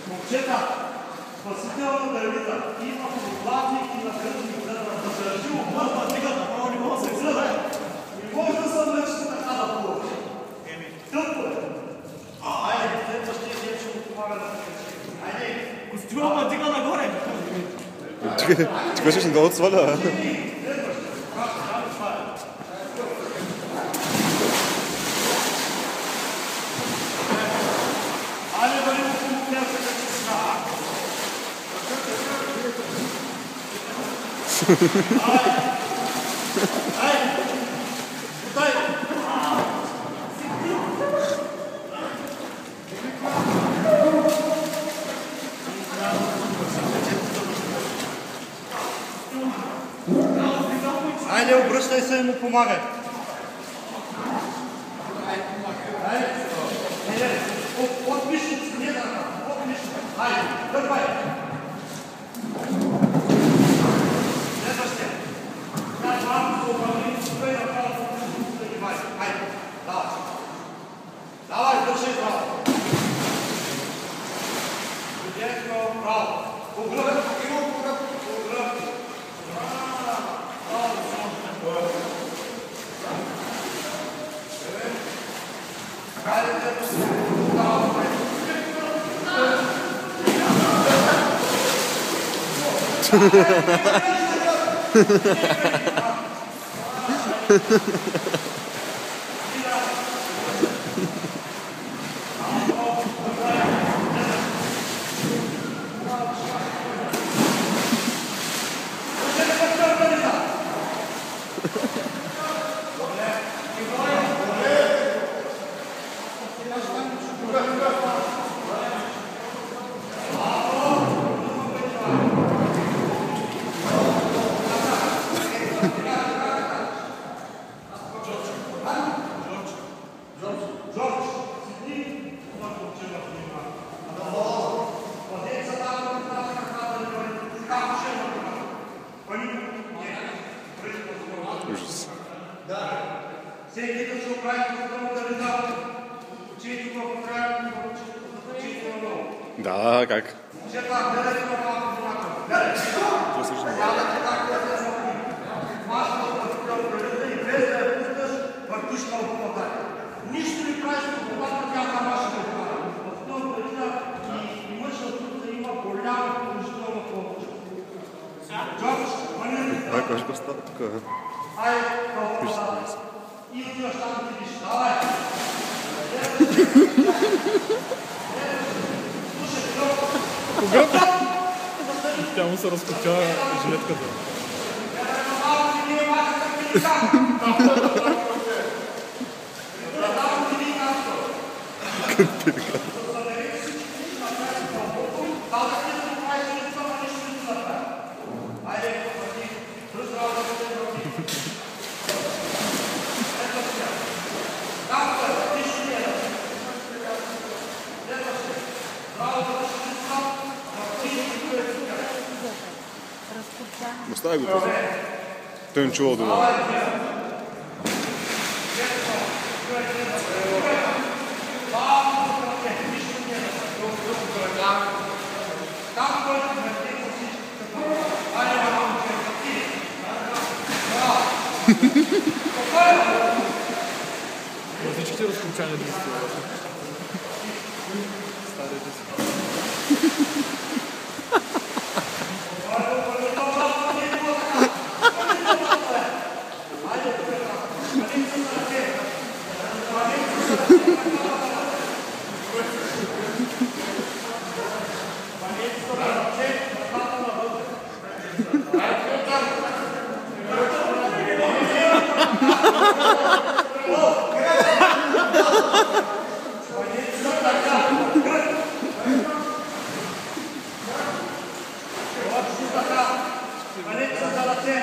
Момчета, спасителната елита има подплатник и на кръвник да държи обърна дигата, но не може да се гледа. Не може да се влече така да получи. Тъпо е. Айде, следващия ден ще му помага да се качи. Айде. Костюма дига нагоре. Чекай, ще да отсваля. Айде, бъде му помогня се да се сна. Айде. Потай. Айде, обръщай се и му помагай. Айде. От мишница, не да ръка. От мишница. Айде, дърпай. Следващия. Тя малко се обърни, спрей на правото, да ги вади. Айде, давай. Давай, държи право. Директно право. Огръб. Огръб. Всеки да се оправи по-добро да вида, учителите в края, учителите на много. Да, как? Че так, гледайте на малко внимателно. Гледайте. Гледайте как да се смотри. Маска да се определите и без да я пускаш, въртиш на лопата. Нищо не правиш на лопата, тя на ваша лопата. В този предина и мъжна тук има голяма положителна помощ. Джордж, манирайте. Как ще става тук? Айде, лопата. И отиваш там да видиш. Давай! Кога? Тя му се разкопчава жилетката. Остави го това. Той не чува дома. Всичките разкопчани действия. Старите си. Валете за ръце!